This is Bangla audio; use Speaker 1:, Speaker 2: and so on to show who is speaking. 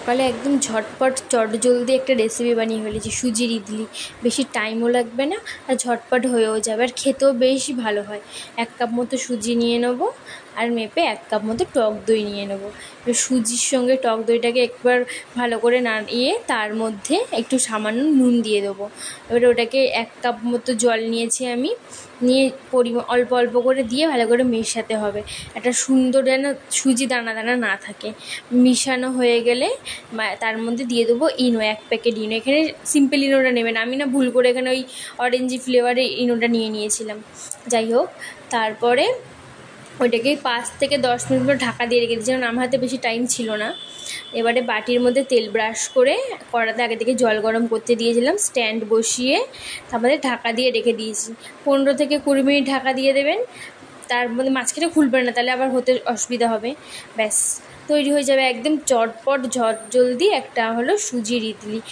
Speaker 1: সকালে একদম ঝটপট চটজলদি একটা রেসিপি বানিয়ে ফেলেছি, সুজির ইডলি। বেশি টাইমও লাগবে না আর ঝটপট হয়েও যাবে, আর খেতেও বেশি ভালো হয়। 1 কাপ মতো সুজি নিয়ে নেবো আর মেপে 1 কাপ মতো টক দই নিয়ে নেবো। সুজির সঙ্গে টক দইটাকে একবার ভালো করে নাড়িয়ে তার মধ্যে একটু সামান্য নুন দিয়ে দেবো। এবারে ওটাকে 1 কাপ মতো জল নিয়েছি আমি, নিয়ে অল্প অল্প করে দিয়ে ভালো করে মেশাতে হবে, একটা সুন্দর যেন সুজি দানা দানা না থাকে। মিশানো হয়ে গেলে তার মধ্যে দিয়ে দেবো ইনো, 1 প্যাকেট ইনো। এখানে সিম্পল ইনোটা নেবেন, আমি না ভুল করে এখানে ওই অরেঞ্জি ফ্লেভারের ইনোটা নিয়ে নিয়েছিলাম। যাই হোক, তারপরে ওইটাকে 5 থেকে 10 মিনিট পর ঢাকা দিয়ে রেখে দিয়েছিলাম, আমার হাতে বেশি টাইম ছিল না। এবারে বাটির মধ্যে তেল ব্রাশ করে কড়াতে আগে থেকে জল গরম করতে দিয়েছিলাম, স্ট্যান্ড বসিয়ে তারপরে ঢাকা দিয়ে রেখে দিয়েছি। 15 থেকে 20 মিনিট ঢাকা দিয়ে দেবেন, তার মধ্যে মাঝখানে খুলবেন না, তাহলে আবার হতে অসুবিধা হবে। ব্যাস তৈরি হয়ে যাবে একদম চটপট ঝটজলদি একটা হলো সুজির ইডলি।